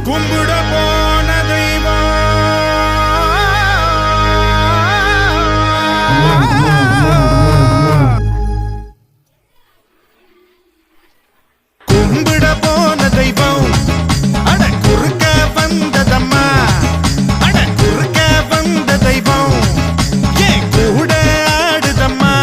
கும்பிட போன தெய்வம் கும்பிட போன தெய்வம் அட குறுக்க வந்ததம்மா அட குறுக்க வந்த தெய்வம் ஏன் கூட ஆடுதம்மா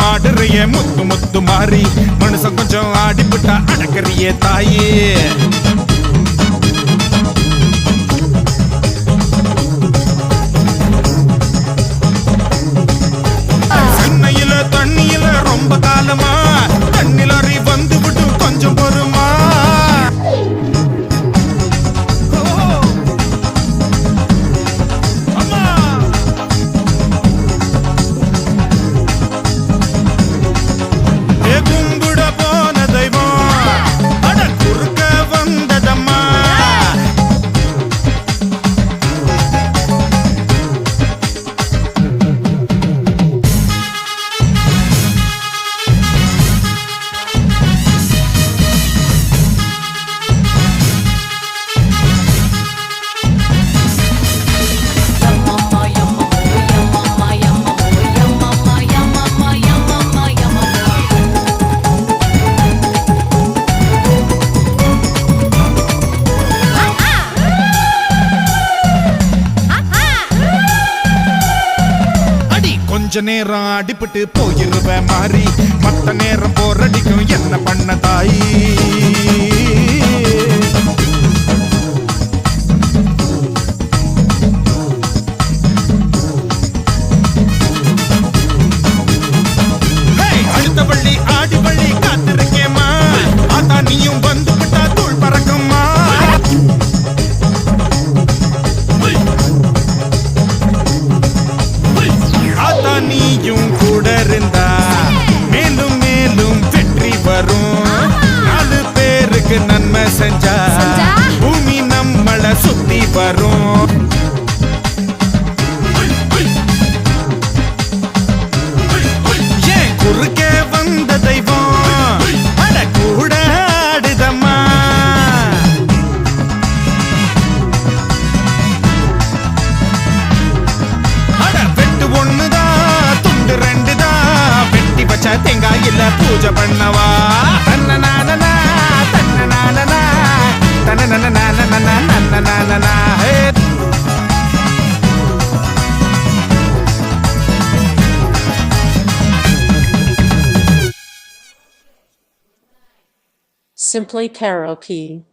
ஆடுறிய முத்து முத்து மாறி மனுஷன் கொஞ்சம் ஆடிப்புட்டா அடக்கறிய தாயே சென்னையில தண்ணியில ரொம்ப காலமா தண்ணிலறி வந்து விட்டு கொஞ்சம் பொறுமா கொஞ்ச நேரம் அடிபட்டு போயிருவ மாறி மத்த நேரம் போரடிக்கும் என்ன பண்ண தாயி அடுத்த வள்ளி ஆடி வள்ளி காத்திருக்கேமா ஆத்தா நீயும் வந்து விட்டா தூள் பறக்குமா நீயும் கூட இருந்தா மேலும் மேலும் வெற்றி வரும் நாலு பேருக்கு நன்மை செஞ்சா பூமி நம்மள சுத்தி வரும் ஏன் குறுக்கே வந்த தெய்வம் அட கூட ஆடுதம்மா அட வெட்டு ஒண்ணுதான் தேங்காயில பூஜை பண்ணவா தன்னனானனா தன்னனானனா தன்னனானனா Simply Karaoke.